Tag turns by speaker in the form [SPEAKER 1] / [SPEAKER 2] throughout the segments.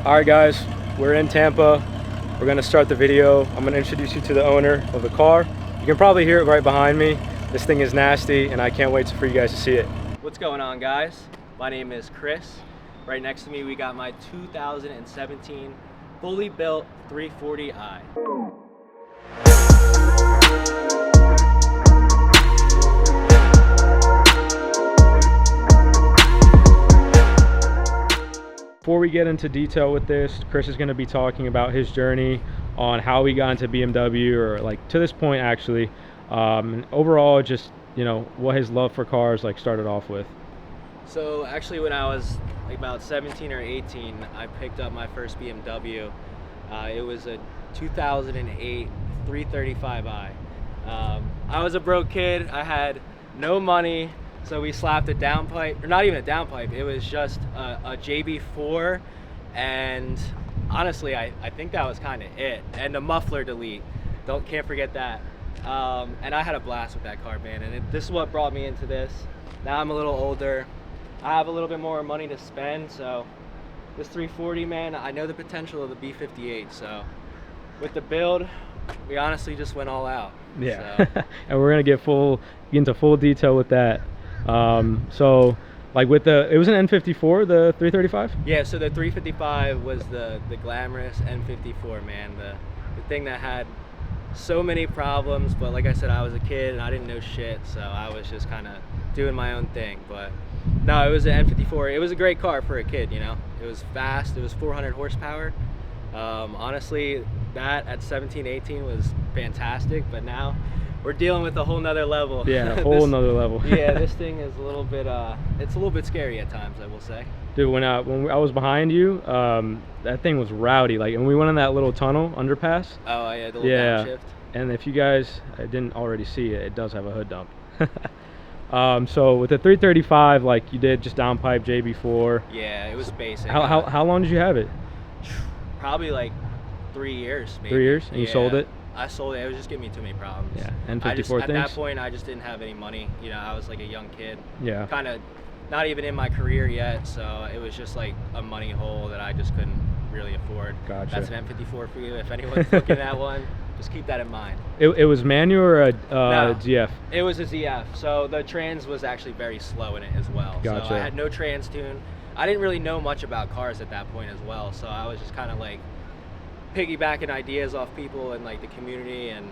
[SPEAKER 1] All right, guys, we're in Tampa. We're gonna start the video. I'm gonna introduce you to the owner of the car. You can probably hear it right behind me. This thing is nasty, and I can't wait for you guys to see it.
[SPEAKER 2] What's going on, guys? My name is Chris. Right next to me, we got my 2017 fully built 340i.
[SPEAKER 1] Before we get into detail with this, Chris is going to be talking about his journey on how he got into BMW, or like to this point actually, and overall just, you know, what his love for cars like started off with.
[SPEAKER 2] So actually, when I was like about 17 or 18, I picked up my first BMW. It was a 2008 335i. I was a broke kid. I had no money. So we slapped a downpipe, or not even a downpipe, it was just a JB4, and honestly, I think that was kind of it, and a muffler delete, can't forget that. And I had a blast with that car, man, and this is what brought me into this. Now I'm a little older, I have a little bit more money to spend, so this 340, man, I know the potential of the B58, so with the build, we honestly just went all out.
[SPEAKER 1] Yeah,
[SPEAKER 2] so.
[SPEAKER 1] And we're gonna get into full detail with that. So like with it was an N54, the 335?
[SPEAKER 2] Yeah, so the 355 was the glamorous N54, man, the thing that had so many problems, but like I said, I was a kid and I didn't know shit, so I was just kind of doing my own thing. But no, it was an N54. It was a great car for a kid, you know. It was fast, it was 400 horsepower. Honestly, that at 17, 18 was fantastic, but now we're dealing with a whole nother level.
[SPEAKER 1] Yeah, a whole nother level.
[SPEAKER 2] Yeah, this thing is a little bit, it's a little bit scary at times, I will say.
[SPEAKER 1] Dude, when I was behind you, that thing was rowdy. Like, and we went in that little tunnel underpass.
[SPEAKER 2] Oh yeah, the little downshift.
[SPEAKER 1] And if you guys didn't already see it, it does have a hood dump. So with the 335, like you did just downpipe JB4.
[SPEAKER 2] Yeah, it was basic.
[SPEAKER 1] How long did you have it?
[SPEAKER 2] Probably like 3 years, maybe.
[SPEAKER 1] 3 years, and you sold it?
[SPEAKER 2] I sold it. It was just giving me too many problems.
[SPEAKER 1] Yeah, N54
[SPEAKER 2] at that point, I just didn't have any money. You know, I was like a young kid.
[SPEAKER 1] Yeah.
[SPEAKER 2] Kind of not even in my career yet, so it was just like a money hole that I just couldn't really afford.
[SPEAKER 1] Gotcha.
[SPEAKER 2] That's an M54 for you. If anyone's looking at one, just keep that in mind.
[SPEAKER 1] It was manual or a
[SPEAKER 2] No,
[SPEAKER 1] ZF?
[SPEAKER 2] It was a ZF. So the trans was actually very slow in it as well.
[SPEAKER 1] Gotcha.
[SPEAKER 2] So I had no trans tune. I didn't really know much about cars at that point as well, so I was just kind of like piggybacking ideas off people in like the community and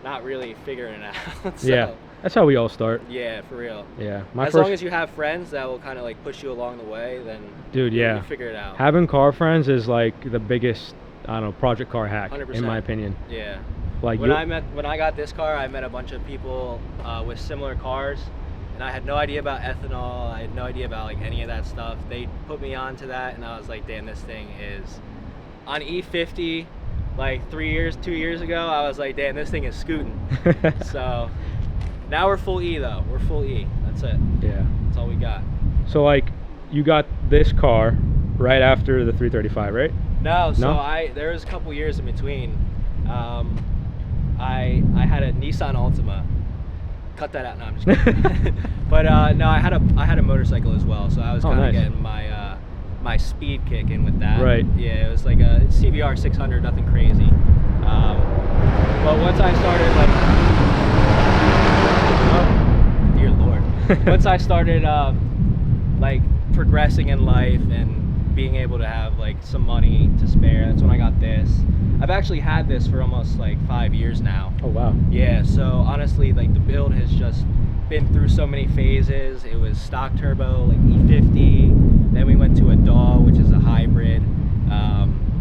[SPEAKER 2] not really figuring it out. So,
[SPEAKER 1] yeah, that's how we all start.
[SPEAKER 2] Yeah, for real.
[SPEAKER 1] Yeah,
[SPEAKER 2] as long as you have friends that will kind of like push you along the way, then
[SPEAKER 1] dude, yeah,
[SPEAKER 2] you figure it out.
[SPEAKER 1] Having car friends is like the biggest, I don't know, project car hack
[SPEAKER 2] 100%.
[SPEAKER 1] in my opinion.
[SPEAKER 2] Yeah.
[SPEAKER 1] Like
[SPEAKER 2] when I got this car, I met a bunch of people with similar cars, and I had no idea about ethanol. I had no idea about like any of that stuff. They put me onto that, and I was like, damn, this thing is on E50. Like 2 years ago, I was like, damn, this thing is scooting. So now we're full E though. We're full E. That's it.
[SPEAKER 1] Yeah. That's
[SPEAKER 2] all we got.
[SPEAKER 1] So like, you got this car right after the 335, right?
[SPEAKER 2] No. So there was a couple years in between. I had a Nissan Altima. Cut that out. No, I'm just kidding. But no, I had a motorcycle as well. So I was kind of getting my speed kick in with that.
[SPEAKER 1] Right.
[SPEAKER 2] Yeah, it was like a CBR 600, nothing crazy. But once I started like, oh, dear Lord. Once I started like progressing in life and being able to have like some money to spare, that's when I got this. I've actually had this for almost like 5 years now.
[SPEAKER 1] Oh wow.
[SPEAKER 2] Yeah, so honestly, like the build has just been through so many phases. It was stock turbo, like E50. Then we went to a DAW, which is a hybrid.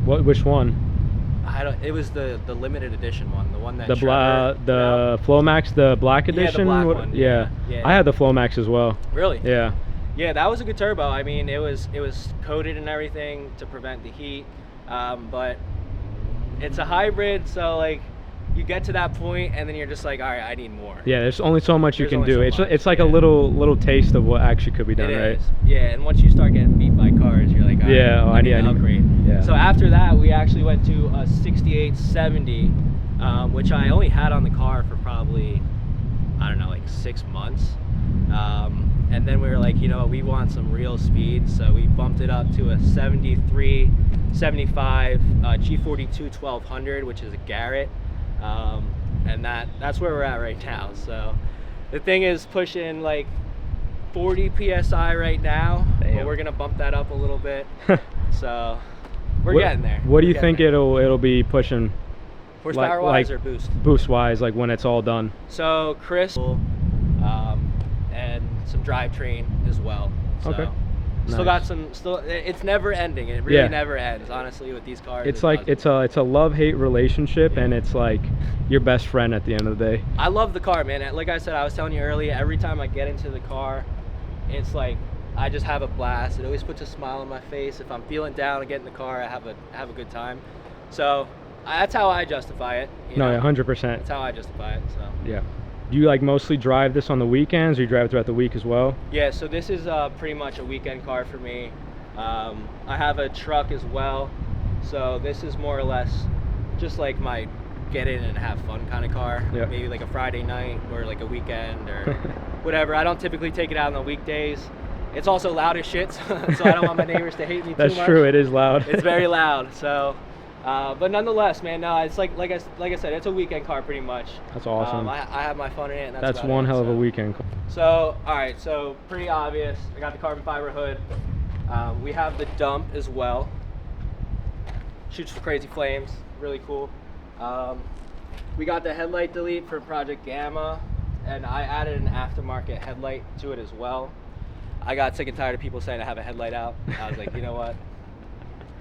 [SPEAKER 1] Which one?
[SPEAKER 2] It was the limited edition one, the one that
[SPEAKER 1] the Flowmax, the black edition.
[SPEAKER 2] Yeah, the black one.
[SPEAKER 1] Yeah. I had the Flowmax as well.
[SPEAKER 2] Really?
[SPEAKER 1] Yeah.
[SPEAKER 2] Yeah, that was a good turbo. I mean, it was coated and everything to prevent the heat, but it's a hybrid, so like you get to that point and then you're just like, all right, I need more.
[SPEAKER 1] Yeah, there's only so much you can do.
[SPEAKER 2] So
[SPEAKER 1] it's like a little taste of what actually could be done, right?
[SPEAKER 2] Yeah, and once you start getting beat by cars, you're like, all right, I need to upgrade.
[SPEAKER 1] Yeah.
[SPEAKER 2] So after that, we actually went to a 6870, which I only had on the car for probably, I don't know, like 6 months. and then we were like, you know what, we want some real speed, so we bumped it up to a 73, 75 G42 1200, which is a Garrett, and that's where we're at right now. So the thing is pushing like 40 psi right now.
[SPEAKER 1] Damn.
[SPEAKER 2] But we're gonna bump that up a little bit. So we're getting there.
[SPEAKER 1] What do you think it'll be pushing?
[SPEAKER 2] Horsepower wise or
[SPEAKER 1] boost wise, like when it's all done?
[SPEAKER 2] So Chris, and some drivetrain as well. So
[SPEAKER 1] Okay.
[SPEAKER 2] Still got some. It's never ending. It really never ends. Honestly, with these cars,
[SPEAKER 1] it's like it's a love-hate relationship, and it's like your best friend at the end of the day.
[SPEAKER 2] I love the car, man. Like I said, I was telling you earlier, every time I get into the car, it's like I just have a blast. It always puts a smile on my face. If I'm feeling down, I get in the car, I have a good time. So that's how I justify it. You know?
[SPEAKER 1] 100%.
[SPEAKER 2] That's how I justify it. So
[SPEAKER 1] yeah. Do you like mostly drive this on the weekends, or you drive it throughout the week as well?
[SPEAKER 2] Yeah, so this is pretty much a weekend car for me. I have a truck as well, so this is more or less just like my get in and have fun kind of car.
[SPEAKER 1] Yep.
[SPEAKER 2] Maybe like a Friday night or like a weekend or whatever. I don't typically take it out on the weekdays. It's also loud as shit, so I don't want my neighbors to hate me too much.
[SPEAKER 1] That's true, it is loud.
[SPEAKER 2] It's very loud, so but nonetheless, man, no, it's like I said, it's a weekend car pretty much.
[SPEAKER 1] That's awesome.
[SPEAKER 2] I have my fun in it, and
[SPEAKER 1] that's one hell of a weekend car.
[SPEAKER 2] So, all right, so pretty obvious. I got the carbon fiber hood. We have the dump as well. Shoots for crazy flames, really cool. We got the headlight delete for Project Gamma, and I added an aftermarket headlight to it as well. I got sick and tired of people saying I have a headlight out. I was like, you know what?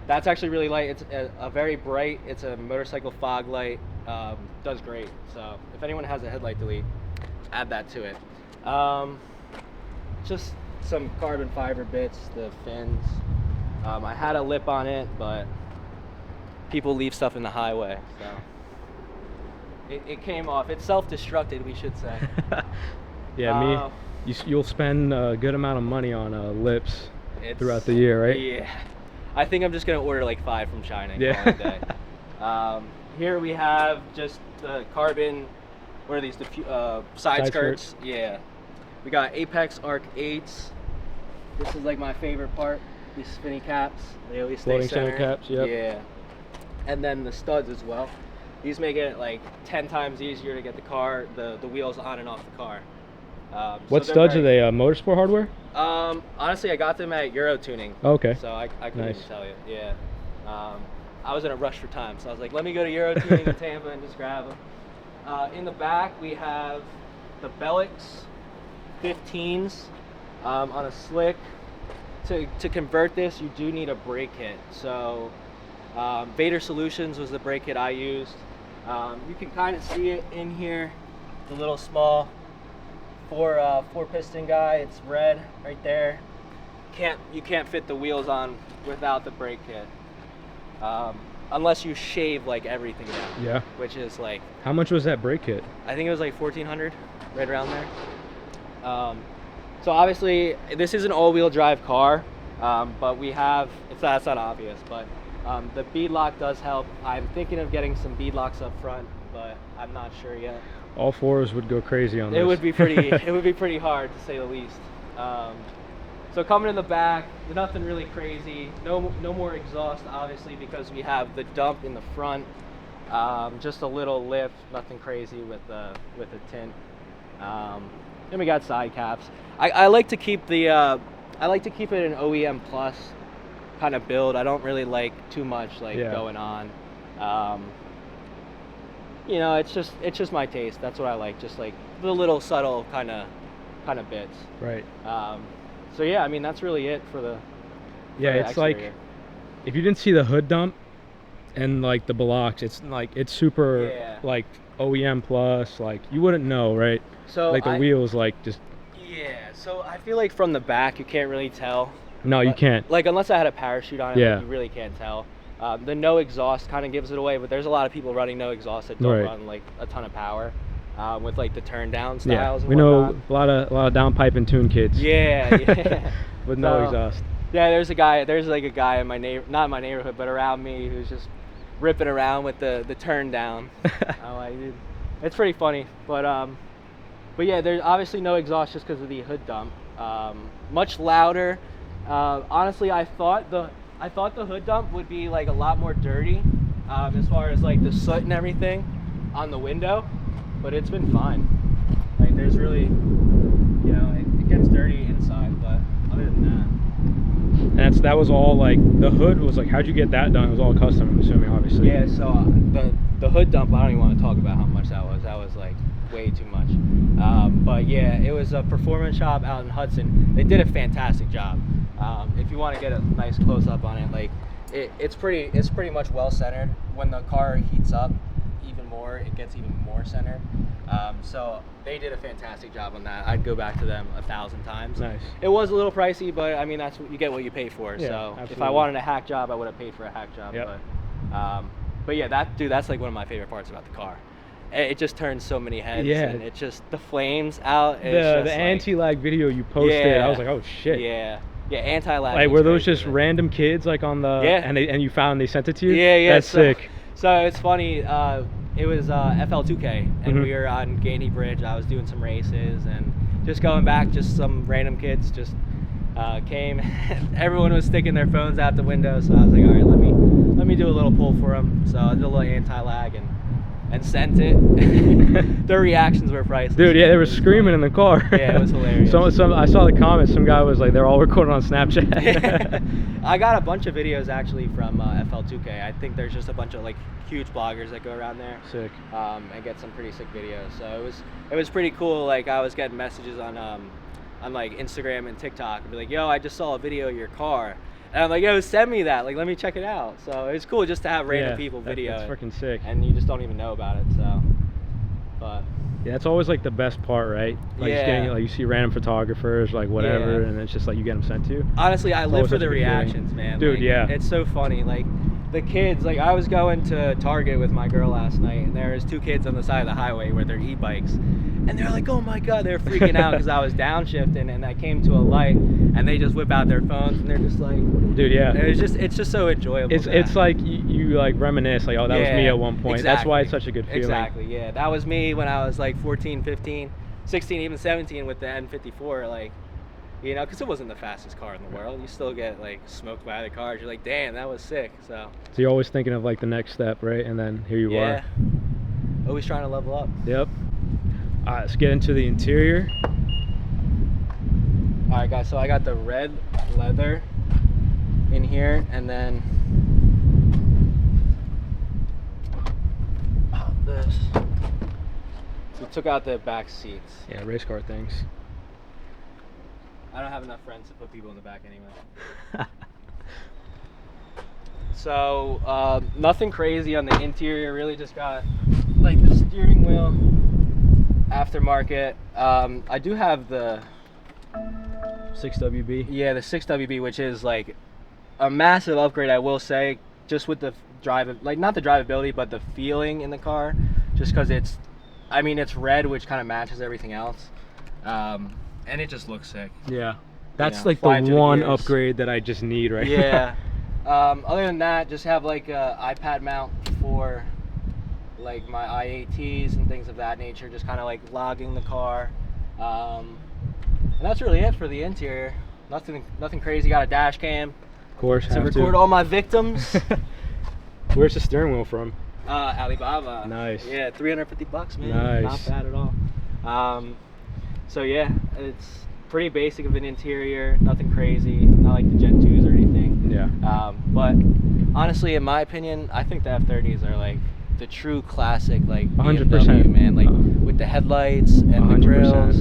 [SPEAKER 2] That's actually really light. It's a very bright. It's a motorcycle fog light. Does great. So if anyone has a headlight delete, add that to it. Just some carbon fiber bits, the fins. I had a lip on it, but people leave stuff in the highway, so it came off. It's self-destructed, we should say.
[SPEAKER 1] Yeah, you'll spend a good amount of money on lips throughout the year, right?
[SPEAKER 2] Yeah. I think I'm just gonna order like 5 from China.
[SPEAKER 1] Yeah.
[SPEAKER 2] Here we have just the carbon. What are these? Side skirts. Yeah. We got Apex Arc 8s. This is like my favorite part. These spinny caps. They always stay
[SPEAKER 1] Floating
[SPEAKER 2] center.
[SPEAKER 1] center caps. Yep.
[SPEAKER 2] Yeah. And then the studs as well. These make it like 10 times easier to get the wheels on and off the car.
[SPEAKER 1] What studs are they? Motorsport hardware?
[SPEAKER 2] Honestly, I got them at Euro Tuning.
[SPEAKER 1] Okay.
[SPEAKER 2] So I couldn't even tell you. Yeah. I was in a rush for time, so I was like, let me go to Euro Tuning in Tampa and just grab them. In the back, we have the Bellix 15s on a slick. To convert this, you do need a brake kit. So Vader Solutions was the brake kit I used. You can kind of see it in here, the little small four piston guy. It's red right there. You can't fit the wheels on without the brake kit, unless you shave like everything down.
[SPEAKER 1] Yeah.
[SPEAKER 2] Which is like.
[SPEAKER 1] How much was that brake kit?
[SPEAKER 2] I think it was like $1,400, right around there. So obviously this is an all-wheel drive car, but we have. That's not obvious, but the bead lock does help. I'm thinking of getting some bead locks up front, but I'm not sure yet.
[SPEAKER 1] All fours would go crazy on this.
[SPEAKER 2] It would be pretty. It would be pretty hard to say the least. So coming in the back, nothing really crazy. No more exhaust, obviously, because we have the dump in the front. Just a little lift, nothing crazy with the tint. Then we got side caps. I like to keep the. I like to keep it an OEM plus kind of build. I don't really like too much going on. You know, it's just my taste. That's what I like. Just like the little subtle kind of bits.
[SPEAKER 1] Right.
[SPEAKER 2] So yeah, I mean that's really it for the.
[SPEAKER 1] Yeah, it's exterior. Like if you didn't see the hood dump and like the blocks, it's like it's super like OEM plus. Like you wouldn't know, right?
[SPEAKER 2] So
[SPEAKER 1] like the wheels, like just.
[SPEAKER 2] Yeah. So I feel like from the back you can't really tell.
[SPEAKER 1] No, you can't.
[SPEAKER 2] Like unless I had a parachute on it, like, you really can't tell. The no exhaust kind of gives it away, but there's a lot of people running no exhaust that don't run like a ton of power with like the turn down styles.
[SPEAKER 1] Yeah,
[SPEAKER 2] we know
[SPEAKER 1] a lot of downpipe and tune kids.
[SPEAKER 2] Yeah.
[SPEAKER 1] With no exhaust.
[SPEAKER 2] Yeah, there's like a guy in not in my neighborhood, but around me who's just ripping around with the turn down. It's pretty funny, but yeah, there's obviously no exhaust just because of the hood dump. Much louder. Honestly, I thought the hood dump would be like a lot more dirty, as far as like the soot and everything on the window, but it's been fine. Like there's really, it gets dirty inside, but other than that.
[SPEAKER 1] And that was all like, the hood was like, how'd you get that done? It was all custom, I'm assuming, obviously.
[SPEAKER 2] Yeah, so the hood dump, I don't even want to talk about how much that was. That was like way too much. But yeah, it was a performance shop out in Hudson. They did a fantastic job. If you want to get a nice close up on it, like it's pretty much well centered. When the car heats up even more, it gets even more centered. So they did a fantastic job on that. I'd go back to them 1,000 times.
[SPEAKER 1] Nice.
[SPEAKER 2] It was a little pricey, but I mean, that's what you get, what you pay for.
[SPEAKER 1] Yeah,
[SPEAKER 2] So
[SPEAKER 1] absolutely.
[SPEAKER 2] if I wanted a hack job, I would have paid for a hack job.
[SPEAKER 1] Yep.
[SPEAKER 2] But yeah, that's like one of my favorite parts about the car. It just turns so many heads.
[SPEAKER 1] Yeah.
[SPEAKER 2] And it just, the flames out.
[SPEAKER 1] The anti-lag video you posted, I was like, oh shit.
[SPEAKER 2] Yeah. Yeah, anti-lag.
[SPEAKER 1] Like, were those just random kids like on the,
[SPEAKER 2] Yeah.
[SPEAKER 1] and you found, they sent it to you?
[SPEAKER 2] Yeah.
[SPEAKER 1] That's sick.
[SPEAKER 2] So it's funny, it was FL2K, and
[SPEAKER 1] Mhm.
[SPEAKER 2] we were on Gainey Bridge. I was doing some races, and just going back, just some random kids just came. Everyone was sticking their phones out the window, so I was like, all right, let me do a little pull for them. So I did a little anti-lag and sent it. Their reactions were priceless.
[SPEAKER 1] Dude, yeah, they were screaming in the car.
[SPEAKER 2] Yeah, it was hilarious.
[SPEAKER 1] Some I saw the comments. Some guy was like, they're all recorded on Snapchat.
[SPEAKER 2] I got a bunch of videos actually from FL2K. I think there's just a bunch of like huge bloggers that go around there.
[SPEAKER 1] Sick.
[SPEAKER 2] And get some pretty sick videos. So it was pretty cool. Like I was getting messages on like Instagram and TikTok and be like, yo, I just saw a video of your car. And I'm like, yo, send me that. Like, let me check it out. So it's cool just to have random people video
[SPEAKER 1] That's
[SPEAKER 2] it.
[SPEAKER 1] freaking sick.
[SPEAKER 2] And you just don't even know about it. So, but
[SPEAKER 1] Yeah, it's always like the best part, right? Like just getting, like, you see random photographers, like whatever, and it's just like you get them sent to you.
[SPEAKER 2] Honestly, I live
[SPEAKER 1] always
[SPEAKER 2] for
[SPEAKER 1] such
[SPEAKER 2] the
[SPEAKER 1] a good feeling.
[SPEAKER 2] reactions, man.
[SPEAKER 1] Dude,
[SPEAKER 2] Like,
[SPEAKER 1] yeah.
[SPEAKER 2] It's so funny. Like the kids, like I was going to Target with my girl last night, and there was 2 kids on the side of the highway with their e-bikes, and they're like, oh my god, they're freaking out because I was downshifting, and I came to a light, and they just whip out their phones, and they're just like,
[SPEAKER 1] dude, yeah.
[SPEAKER 2] It's just so enjoyable.
[SPEAKER 1] It's like you like reminisce, like, oh, that was me at one point.
[SPEAKER 2] Exactly.
[SPEAKER 1] That's why it's such a good feeling.
[SPEAKER 2] Exactly, yeah. That was me when I was like 14, 15, 16, even 17 with the N54, like, you know, because it wasn't the fastest car in the world. You still get like smoked by other cars. You're like, damn, that was sick. So
[SPEAKER 1] you're always thinking of like the next step, right? And then here you are.
[SPEAKER 2] Always trying to level up.
[SPEAKER 1] Yep. All right, let's get into the interior.
[SPEAKER 2] All right, guys. So I got the red leather in here, and then this. So we took out the back seats.
[SPEAKER 1] Yeah, race car things.
[SPEAKER 2] I don't have enough friends to put people in the back anyway. So nothing crazy on the interior. Really just got like the steering wheel aftermarket. I do have the
[SPEAKER 1] 6WB.
[SPEAKER 2] Yeah, the 6WB, which is like a massive upgrade, I will say, just with the drive, like not the drivability, but the feeling in the car, just because it's red, which kind of matches everything else. And it just looks sick.
[SPEAKER 1] Yeah, that's
[SPEAKER 2] know,
[SPEAKER 1] like
[SPEAKER 2] flying
[SPEAKER 1] the
[SPEAKER 2] through the
[SPEAKER 1] one
[SPEAKER 2] gears.
[SPEAKER 1] upgrade that I just need right
[SPEAKER 2] Yeah. Other than that, just have like a iPad mount for like my IATs and things of that nature, just kind of like logging the car. And that's really it for the interior. Nothing crazy. Got a dash cam
[SPEAKER 1] Of course,
[SPEAKER 2] to record all my victims.
[SPEAKER 1] Where's the steering wheel from?
[SPEAKER 2] Alibaba.
[SPEAKER 1] Nice.
[SPEAKER 2] Yeah, $350, man.
[SPEAKER 1] Nice.
[SPEAKER 2] Not bad at all. So yeah, it's pretty basic of an interior. Nothing crazy. Not like the Gen 2s or anything.
[SPEAKER 1] Yeah.
[SPEAKER 2] But honestly, in my opinion, I think the F30s are like the true classic, like
[SPEAKER 1] 100%,
[SPEAKER 2] BMW, man. Like with the headlights and
[SPEAKER 1] 100%.
[SPEAKER 2] the grills.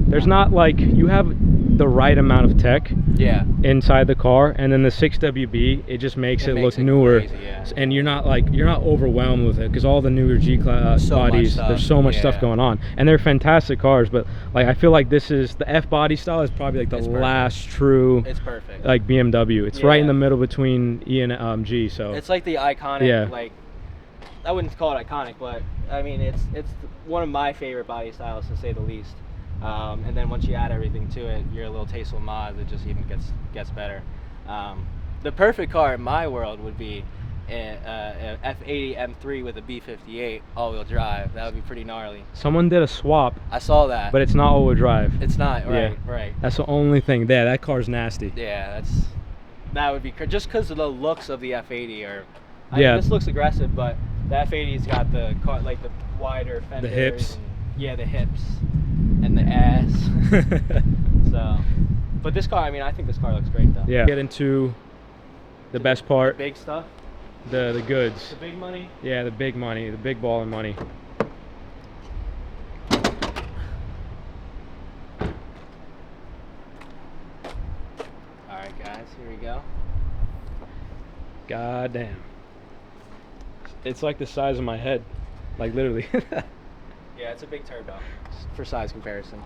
[SPEAKER 1] There's not like, you have the right amount of tech
[SPEAKER 2] Yeah.
[SPEAKER 1] inside the car, and then the 6WB, it just makes it look newer.
[SPEAKER 2] Crazy, yeah.
[SPEAKER 1] And you're not overwhelmed with it, because all the newer G-Class
[SPEAKER 2] So much
[SPEAKER 1] bodies,
[SPEAKER 2] stuff,
[SPEAKER 1] there's so much
[SPEAKER 2] yeah.
[SPEAKER 1] stuff going on, and they're fantastic cars. But like, I feel like this is the F body style is probably like the
[SPEAKER 2] It's perfect.
[SPEAKER 1] last true
[SPEAKER 2] It's perfect.
[SPEAKER 1] like BMW. It's right in
[SPEAKER 2] Yeah.
[SPEAKER 1] the middle between E and G. So
[SPEAKER 2] It's like the iconic,
[SPEAKER 1] Yeah.
[SPEAKER 2] like, I wouldn't call it iconic, but I mean, it's one of my favorite body styles, to say the least. And then once you add everything to it, your little tasteful mods, it just even gets better. The perfect car in my world would be a F80 M3 with a B58 all-wheel drive. That would be pretty gnarly.
[SPEAKER 1] Someone did a swap,
[SPEAKER 2] I saw that.
[SPEAKER 1] but it's not all-wheel drive.
[SPEAKER 2] It's not, right,
[SPEAKER 1] Yeah.
[SPEAKER 2] right.
[SPEAKER 1] That's the only thing. Yeah, that car's nasty.
[SPEAKER 2] Yeah, that would be just because of the looks of the F80 are. I
[SPEAKER 1] Yeah.
[SPEAKER 2] mean, this looks aggressive, but the F80's got the like the wider fenders.
[SPEAKER 1] The hips.
[SPEAKER 2] And, yeah, the hips and the ass. So, but this car, I mean, I think this car looks great though.
[SPEAKER 1] Yeah. Get into the best part,
[SPEAKER 2] Big stuff.
[SPEAKER 1] the goods.
[SPEAKER 2] The big money.
[SPEAKER 1] Yeah, the big money, the big ball of money.
[SPEAKER 2] All right, guys, here we go.
[SPEAKER 1] God damn. It's like the size of my head, like literally.
[SPEAKER 2] Yeah, it's a big turbo for size comparison.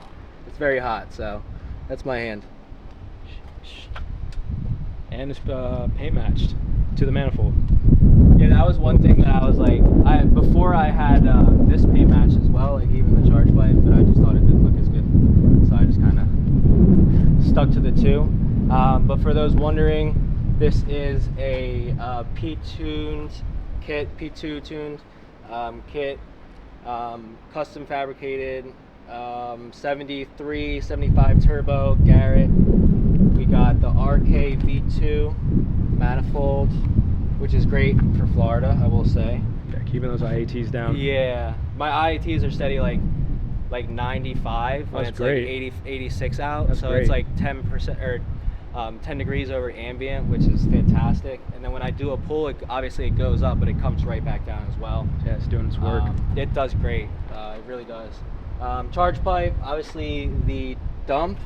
[SPEAKER 2] It's very hot, so that's my hand.
[SPEAKER 1] And it's paint matched to the manifold.
[SPEAKER 2] Yeah, that was one thing that I was like, before I had this paint match as well, like even the charge pipe, but I just thought it didn't look as good, so I just kind of stuck to the two. But for those wondering, this is a P2 tuned kit, custom fabricated, 73, 75 turbo Garrett. We got the RK V2 manifold, which is great for Florida, I will say.
[SPEAKER 1] Yeah, keeping those IATs down.
[SPEAKER 2] Yeah, my IATs are steady like 95 when
[SPEAKER 1] That's
[SPEAKER 2] it's
[SPEAKER 1] great.
[SPEAKER 2] like 86 out.
[SPEAKER 1] That's
[SPEAKER 2] so
[SPEAKER 1] great.
[SPEAKER 2] it's like 10% or 10 degrees over ambient, which is fantastic. And then when I do a pull, obviously it goes up, but it comes right back down as well.
[SPEAKER 1] Yeah, it's doing its work.
[SPEAKER 2] It does great. It really does. Charge pipe, obviously the dump.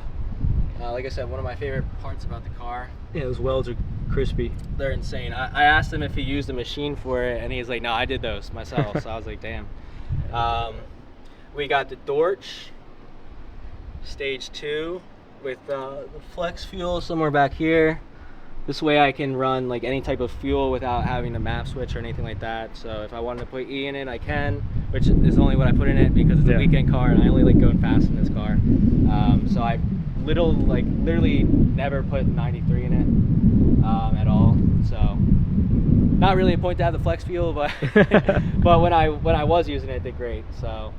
[SPEAKER 2] Like I said, one of my favorite parts about the car.
[SPEAKER 1] Yeah, those welds are crispy.
[SPEAKER 2] They're insane. I asked him if he used a machine for it, and he's like, no, I did those myself. So I was like, damn. We got the Dorch Stage 2 with the flex fuel somewhere back here. This way I can run like any type of fuel without having to map switch or anything like that. So if I wanted to put E in it, I can, which is only what I put in it because it's a weekend car and I only like going fast in this car. So I literally never put 93 in it at all. So not really a point to have the flex fuel, but but when I was using it, it did great. So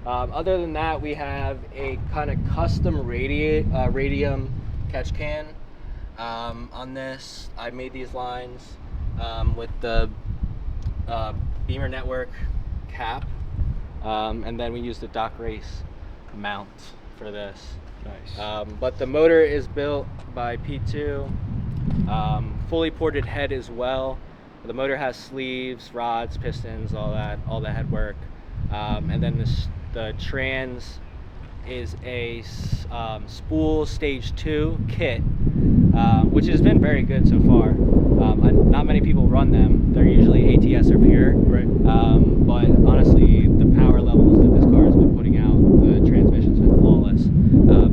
[SPEAKER 2] other than that, we have a kind of custom radium catch can. On this, I made these lines with the Beamer Network cap, and then we used the Doc Race mount for this.
[SPEAKER 1] Nice.
[SPEAKER 2] But the motor is built by P2, fully ported head as well. The motor has sleeves, rods, pistons, all the head work, and then the trans is a spool stage 2 kit, which has been very good so far. Not many people run them. They're usually ATS or pure.
[SPEAKER 1] Right.
[SPEAKER 2] But honestly, the power levels that this car has been putting out, the transmission's been flawless.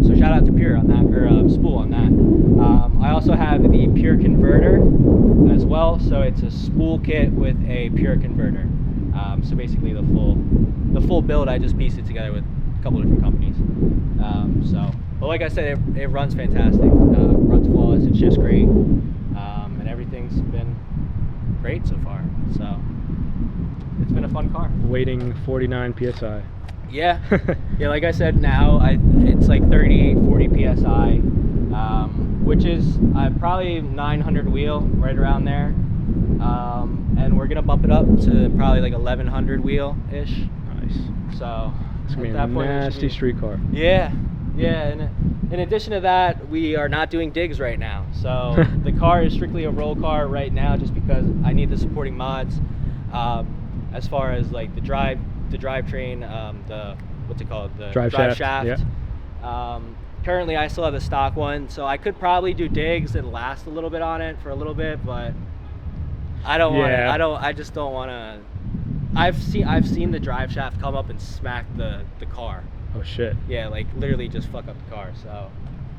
[SPEAKER 2] So shout out to Pure on that, or Spool on that. I also have the Pure converter as well. So it's a spool kit with a Pure converter. So basically the full build, I just pieced it together with a couple different companies. But like I said, it runs fantastic. Runs flawless, it shifts great, and everything's been great so far. So it's been a fun car.
[SPEAKER 1] Waiting 49 psi.
[SPEAKER 2] Yeah, yeah. Like I said, now it's like 38, 40 psi, which is probably 900 wheel, right around there. And we're gonna bump it up to probably like 1100 wheel ish.
[SPEAKER 1] Nice.
[SPEAKER 2] So
[SPEAKER 1] It's gonna be
[SPEAKER 2] at
[SPEAKER 1] a
[SPEAKER 2] that point, it should
[SPEAKER 1] nasty
[SPEAKER 2] be-
[SPEAKER 1] street car.
[SPEAKER 2] Yeah, yeah. And in addition to that, we are not doing digs right now. So the car is strictly a roll car right now, just because I need the supporting mods. As far as like the drivetrain, the what's it called, the
[SPEAKER 1] Drive shaft,
[SPEAKER 2] currently, I still have the stock one, so I could probably do digs and last a little bit on it for a little bit, but I don't want to. I just don't want to. I've seen the drive shaft come up and smack the car.
[SPEAKER 1] Oh shit.
[SPEAKER 2] Yeah, like literally just fuck up the car. So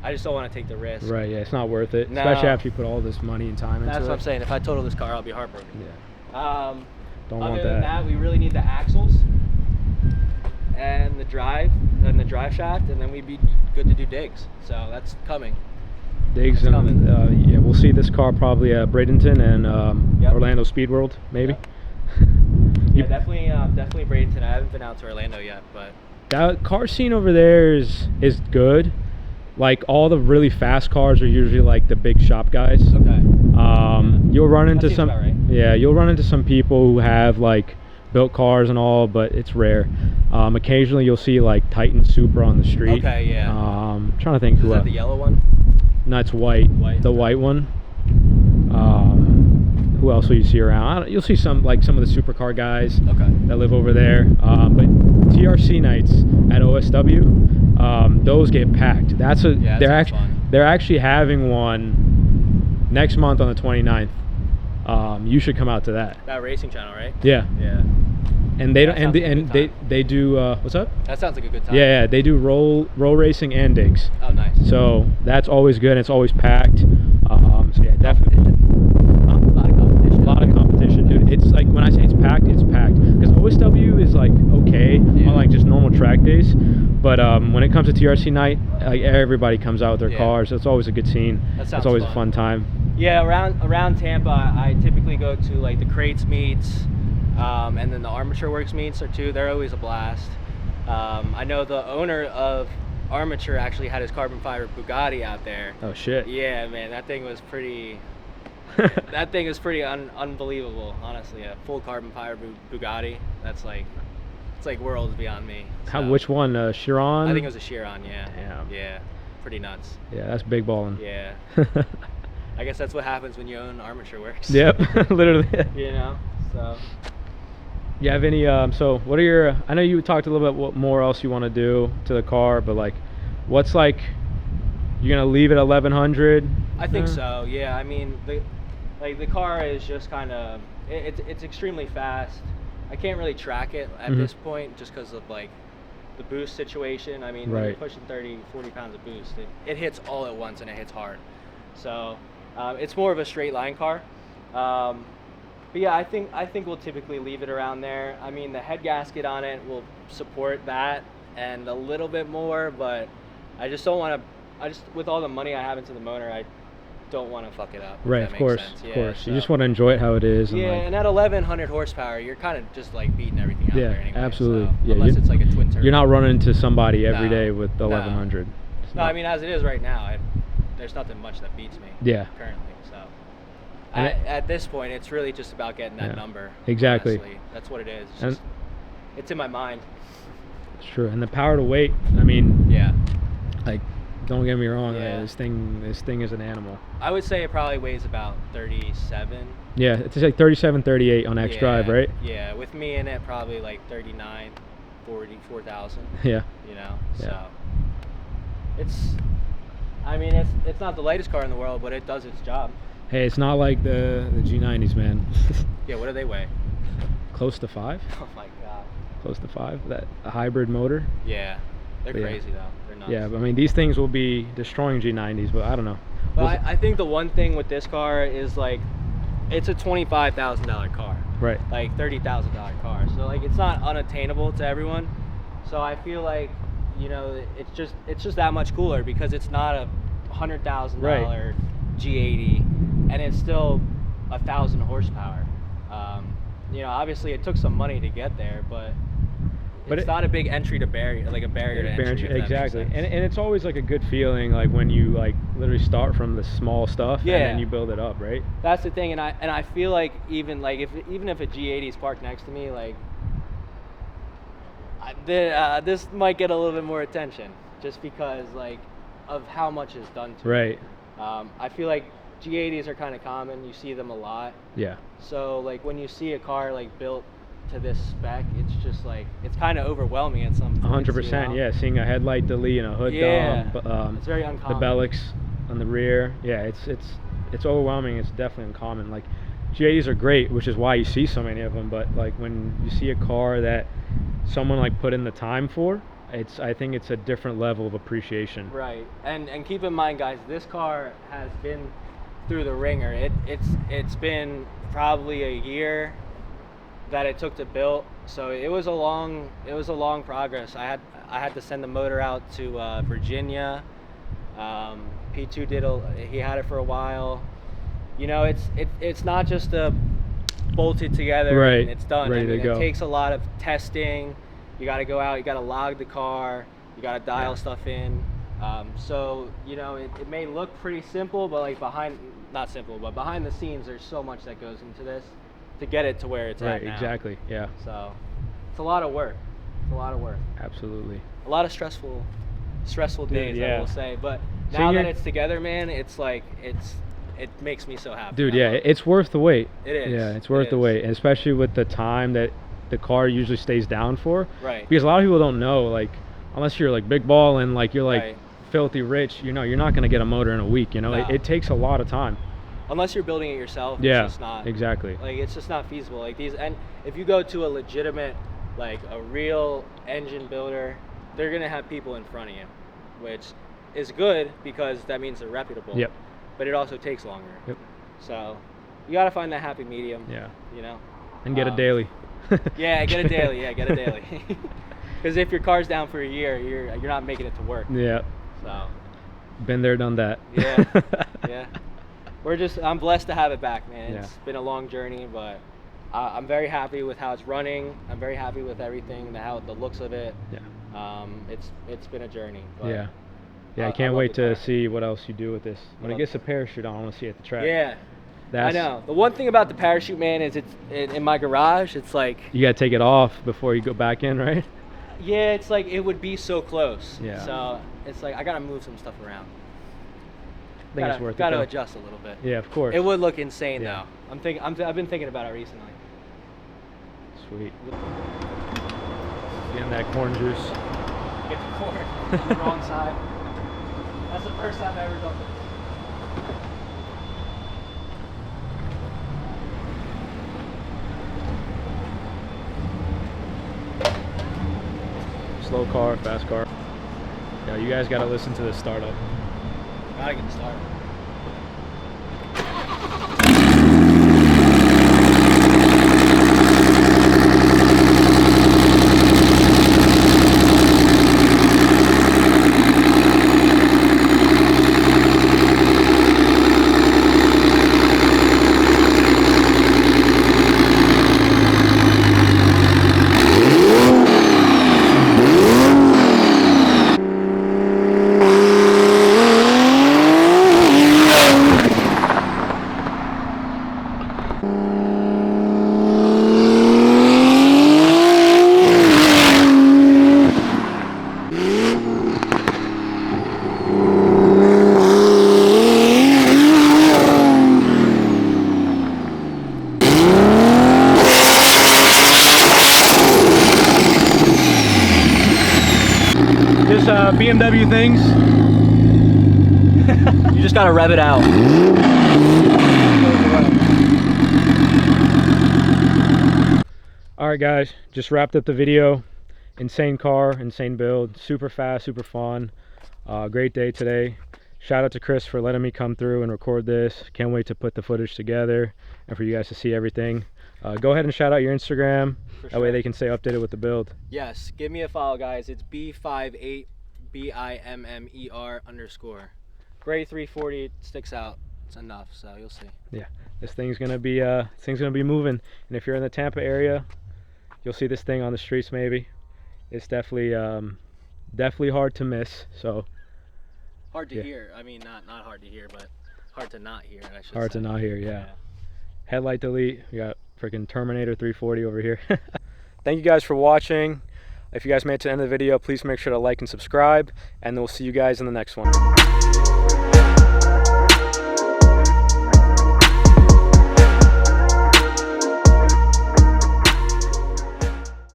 [SPEAKER 2] I just don't want to take the risk.
[SPEAKER 1] Right, yeah, it's not worth it.
[SPEAKER 2] No.
[SPEAKER 1] Especially after you put all this money and time into it.
[SPEAKER 2] That's what I'm saying. If I total this car, I'll be heartbroken.
[SPEAKER 1] Yeah. Don't
[SPEAKER 2] Other
[SPEAKER 1] want
[SPEAKER 2] than
[SPEAKER 1] that.
[SPEAKER 2] that, we really need the axles and the drive shaft, and then we'd be good to do digs. So that's coming.
[SPEAKER 1] Diggs,
[SPEAKER 2] It's
[SPEAKER 1] and
[SPEAKER 2] coming.
[SPEAKER 1] yeah, we'll see this car probably at Bradenton and
[SPEAKER 2] Yep.
[SPEAKER 1] Orlando Speed World, maybe.
[SPEAKER 2] Yep.
[SPEAKER 1] You-
[SPEAKER 2] Yeah, definitely Bradenton. I haven't been out to Orlando yet, but
[SPEAKER 1] That car scene over there is good. Like all the really fast cars are usually like the big shop guys.
[SPEAKER 2] okay.
[SPEAKER 1] You'll run
[SPEAKER 2] That
[SPEAKER 1] into
[SPEAKER 2] seems
[SPEAKER 1] some,
[SPEAKER 2] about right.
[SPEAKER 1] yeah, you'll run into some people who have like built cars and all, but it's rare. Occasionally you'll see like Titan Supra on the street.
[SPEAKER 2] Okay, yeah.
[SPEAKER 1] Trying to think
[SPEAKER 2] Is
[SPEAKER 1] who.
[SPEAKER 2] that the yellow one?
[SPEAKER 1] No, it's white.
[SPEAKER 2] White,
[SPEAKER 1] The
[SPEAKER 2] okay.
[SPEAKER 1] white one. Who else will you see around? You'll see some of the supercar guys
[SPEAKER 2] Okay.
[SPEAKER 1] that live over there. But TRC nights at OSW, those get packed.
[SPEAKER 2] Yeah, that sounds fun.
[SPEAKER 1] They're actually having one next month on the 29th. You should come out to that.
[SPEAKER 2] That racing channel, right?
[SPEAKER 1] Yeah.
[SPEAKER 2] Yeah.
[SPEAKER 1] And they
[SPEAKER 2] That
[SPEAKER 1] don't, and
[SPEAKER 2] sounds like a
[SPEAKER 1] and
[SPEAKER 2] good
[SPEAKER 1] they do what's up?
[SPEAKER 2] That sounds like a good time.
[SPEAKER 1] Yeah, they do roll racing and digs.
[SPEAKER 2] Oh, nice.
[SPEAKER 1] So that's always good. It's always packed. So yeah, definitely.
[SPEAKER 2] A lot of competition.
[SPEAKER 1] A lot of competition, dude. It's like when I say it's packed because OSW is like okay
[SPEAKER 2] Yeah.
[SPEAKER 1] on like just normal track days, but when it comes to TRC night, like everybody comes out with their
[SPEAKER 2] Yeah.
[SPEAKER 1] cars. It's always a good scene.
[SPEAKER 2] That sounds
[SPEAKER 1] It's always a
[SPEAKER 2] fun.
[SPEAKER 1] fun time.
[SPEAKER 2] Yeah, around Tampa, I typically go to like the crates meets, and then the Armature Works meets are too. They're always a blast. I know the owner of Armature actually had his carbon fiber Bugatti out there.
[SPEAKER 1] Oh shit.
[SPEAKER 2] Yeah, man, that thing was pretty. That thing is pretty unbelievable, honestly. A full carbon fiber Bugatti. That's like, it's like worlds beyond me.
[SPEAKER 1] How?
[SPEAKER 2] So,
[SPEAKER 1] Which one? Chiron?
[SPEAKER 2] I think it was a Chiron. Yeah.
[SPEAKER 1] Damn.
[SPEAKER 2] Yeah. Pretty nuts.
[SPEAKER 1] Yeah, that's big balling.
[SPEAKER 2] Yeah. I guess that's what happens when you own Armature Works.
[SPEAKER 1] Yep. Literally.
[SPEAKER 2] You know. So.
[SPEAKER 1] You have any? So what are your? I know you talked a little bit what more else you want to do to the car, but like, what's like? You're gonna leave it at 1100?
[SPEAKER 2] I think so. Yeah. I mean, the car is just kind of it's extremely fast. I can't really track it at this point just because of like the boost situation. I mean, when you're
[SPEAKER 1] Right.
[SPEAKER 2] pushing 30-40 pounds of boost, it hits all at once and it hits hard. So it's more of a straight line car. But yeah, I think we'll typically leave it around there. I mean, the head gasket on it will support that and a little bit more, but I just don't want to. With all the money I have into the motor, I don't want to fuck it up. if
[SPEAKER 1] Right,
[SPEAKER 2] that
[SPEAKER 1] of
[SPEAKER 2] makes
[SPEAKER 1] course,
[SPEAKER 2] sense.
[SPEAKER 1] of
[SPEAKER 2] Yeah,
[SPEAKER 1] course. You
[SPEAKER 2] so-
[SPEAKER 1] just want to enjoy it how it is.
[SPEAKER 2] Yeah,
[SPEAKER 1] And
[SPEAKER 2] and at 1100 horsepower, you're kind of just like beating everything out
[SPEAKER 1] Yeah,
[SPEAKER 2] there anyway.
[SPEAKER 1] absolutely.
[SPEAKER 2] So,
[SPEAKER 1] Yeah,
[SPEAKER 2] unless
[SPEAKER 1] you-
[SPEAKER 2] it's like a twin turbo.
[SPEAKER 1] you're not running into somebody every
[SPEAKER 2] No,
[SPEAKER 1] day with the
[SPEAKER 2] no.
[SPEAKER 1] 1100. It's
[SPEAKER 2] No,
[SPEAKER 1] not-
[SPEAKER 2] I mean as it is right now, there's nothing much that beats me.
[SPEAKER 1] Yeah.
[SPEAKER 2] Currently, so.
[SPEAKER 1] And
[SPEAKER 2] At this point, it's really just about getting that
[SPEAKER 1] Yeah,
[SPEAKER 2] number.
[SPEAKER 1] exactly.
[SPEAKER 2] Honestly. That's what it is. It's,
[SPEAKER 1] And-
[SPEAKER 2] just, it's in my mind.
[SPEAKER 1] It's true. And the power to weight. I mean,
[SPEAKER 2] Yeah.
[SPEAKER 1] like, don't get me wrong.
[SPEAKER 2] Yeah.
[SPEAKER 1] This thing is an animal.
[SPEAKER 2] I would say it probably weighs about 37.
[SPEAKER 1] Yeah, it's like 37, 38 on X Drive,
[SPEAKER 2] Yeah,
[SPEAKER 1] right?
[SPEAKER 2] Yeah, with me in it, probably like 39, 40, 4,000.
[SPEAKER 1] Yeah.
[SPEAKER 2] You know,
[SPEAKER 1] Yeah.
[SPEAKER 2] so it's. I mean, it's not the lightest car in the world, but it does its job.
[SPEAKER 1] Hey, it's not like the G90s, man.
[SPEAKER 2] Yeah, what do they weigh?
[SPEAKER 1] Close to 5.
[SPEAKER 2] Oh my god.
[SPEAKER 1] Close to 5. That a hybrid motor.
[SPEAKER 2] Yeah, they're
[SPEAKER 1] Yeah.
[SPEAKER 2] crazy though. They're nuts.
[SPEAKER 1] Yeah, but I mean these things will be destroying G90s, but I don't know.
[SPEAKER 2] Well,
[SPEAKER 1] We'll-
[SPEAKER 2] I think the one thing with this car is like, it's a $25,000 car,
[SPEAKER 1] right.
[SPEAKER 2] like $30,000 car. So like, it's not unattainable to everyone. So I feel like, you know, it's just that much cooler because it's not a $100,000 G80, and it's still 1,000 horsepower. You know, obviously it took some money to get there, but it's not a big entry to barrier, like a barrier to entry. if that makes
[SPEAKER 1] Exactly,
[SPEAKER 2] sense.
[SPEAKER 1] and it's always like a good feeling, like when you like literally start from the small stuff and
[SPEAKER 2] Yeah.
[SPEAKER 1] then you build it up, right?
[SPEAKER 2] That's the thing, and I feel like even if a G80 is parked next to me, like this might get a little bit more attention just because like of how much is done to
[SPEAKER 1] Right.
[SPEAKER 2] it. I feel like G80s are kind of common. You see them a lot.
[SPEAKER 1] Yeah.
[SPEAKER 2] So like when you see a car like built to this spec, it's just like it's kind of overwhelming at some points.
[SPEAKER 1] 100%.
[SPEAKER 2] you know?
[SPEAKER 1] Yeah, seeing a headlight delete and a hood
[SPEAKER 2] Yeah.
[SPEAKER 1] dome,
[SPEAKER 2] It's very
[SPEAKER 1] the
[SPEAKER 2] uncommon.
[SPEAKER 1] Bellix on the rear. Yeah, it's overwhelming. It's definitely uncommon. Like G80s are great, which is why you see so many of them. But like when you see a car that someone like put in the time for, I think it's a different level of appreciation.
[SPEAKER 2] Right, and keep in mind, guys, this car has been through the ringer. It's been probably a year that it took to build, so it was a long progress. I had to send the motor out to Virginia, P2 he had it for a while. You know, it's not just a bolt it together
[SPEAKER 1] Right,
[SPEAKER 2] and it's done.
[SPEAKER 1] ready
[SPEAKER 2] I mean,
[SPEAKER 1] to go.
[SPEAKER 2] it takes a lot of testing. You got to go out, you got to log the car, you got to dial stuff in. So, you know, it may look pretty simple, but like not simple, but behind the scenes, there's so much that goes into this to get it to where it's at now.
[SPEAKER 1] Exactly, yeah.
[SPEAKER 2] So it's a lot of work. It's a lot of work.
[SPEAKER 1] Absolutely.
[SPEAKER 2] A lot of stressful days,
[SPEAKER 1] yeah.
[SPEAKER 2] I will say. But
[SPEAKER 1] So
[SPEAKER 2] now that it's together, man, it's like, it makes me so happy.
[SPEAKER 1] Dude, yeah, it's worth the wait.
[SPEAKER 2] It is.
[SPEAKER 1] Yeah, it's worth the wait, and especially with the time that the car usually stays down for.
[SPEAKER 2] Right.
[SPEAKER 1] Because a lot of people don't know, like, unless you're like big ball and like you're like
[SPEAKER 2] Right.
[SPEAKER 1] filthy rich, you know, you're not gonna get a motor in a week. You know,
[SPEAKER 2] No.
[SPEAKER 1] it takes a lot of time.
[SPEAKER 2] Unless you're building it yourself,
[SPEAKER 1] Yeah,
[SPEAKER 2] it's just not.
[SPEAKER 1] exactly.
[SPEAKER 2] Like, it's just not feasible. Like these, and if you go to a legitimate, like a real engine builder, they're gonna have people in front of you, which is good because that means they're reputable.
[SPEAKER 1] Yep.
[SPEAKER 2] But it also takes longer.
[SPEAKER 1] Yep.
[SPEAKER 2] So you gotta find that happy medium.
[SPEAKER 1] Yeah.
[SPEAKER 2] You know.
[SPEAKER 1] And get a daily.
[SPEAKER 2] Yeah, get a daily. Yeah, get a daily. Because if your car's down for a year, you're not making it to work.
[SPEAKER 1] Yeah.
[SPEAKER 2] So.
[SPEAKER 1] Been there, done that.
[SPEAKER 2] Yeah. Yeah. I'm blessed to have it back, man.
[SPEAKER 1] Yeah.
[SPEAKER 2] It's been a long journey, but I'm very happy with how it's running. I'm very happy with everything, the looks of it.
[SPEAKER 1] Yeah.
[SPEAKER 2] It's been a journey. But
[SPEAKER 1] Yeah. Yeah, I can't
[SPEAKER 2] love
[SPEAKER 1] wait
[SPEAKER 2] the
[SPEAKER 1] to
[SPEAKER 2] car.
[SPEAKER 1] see what else you do with this. When it
[SPEAKER 2] love
[SPEAKER 1] gets
[SPEAKER 2] the
[SPEAKER 1] a parachute on, I want to see it at the track.
[SPEAKER 2] Yeah.
[SPEAKER 1] That's,
[SPEAKER 2] I know. The one thing about the parachute, man, is it's in my garage. It's like,
[SPEAKER 1] You gotta take it off before you go back in, right?
[SPEAKER 2] yeah, it's like it would be so close.
[SPEAKER 1] Yeah.
[SPEAKER 2] So it's like I gotta move some stuff around.
[SPEAKER 1] I think it's worth
[SPEAKER 2] Gotta
[SPEAKER 1] it. though.
[SPEAKER 2] adjust a little bit.
[SPEAKER 1] Yeah, of course.
[SPEAKER 2] It would look insane
[SPEAKER 1] Yeah.
[SPEAKER 2] though. I've been thinking about it recently.
[SPEAKER 1] Sweet. Getting that corn juice.
[SPEAKER 2] Get the cord on the wrong side. That's the first time I've ever done this.
[SPEAKER 1] Slow car, fast car. Yeah, you guys gotta listen to this startup.
[SPEAKER 2] Gotta get started.
[SPEAKER 1] This BMW things.
[SPEAKER 2] You just gotta rev it out.
[SPEAKER 1] All right, guys, just wrapped up the video. Insane car, insane build, super fast, super fun. Great day today. Shout out to Chris for letting me come through and record this. Can't wait to put the footage together and for you guys to see everything. Go ahead and shout out your Instagram. That way they can stay updated with the build.
[SPEAKER 2] Yes, give me a follow, guys. It's B58BIMMER_. Gray 340 sticks out. It's enough, so you'll see.
[SPEAKER 1] Yeah, this thing's gonna be moving. And if you're in the Tampa area, you'll see this thing on the streets maybe. It's definitely hard to miss. So
[SPEAKER 2] Hard to hear. I mean, not hard to hear, but hard to not hear, I should
[SPEAKER 1] hard
[SPEAKER 2] say.
[SPEAKER 1] to not hear. Yeah. Headlight delete. We got freaking Terminator 340 over here. Thank you guys for watching. If you guys made it to the end of the video, please make sure to like and subscribe, and we'll see you guys in the next one.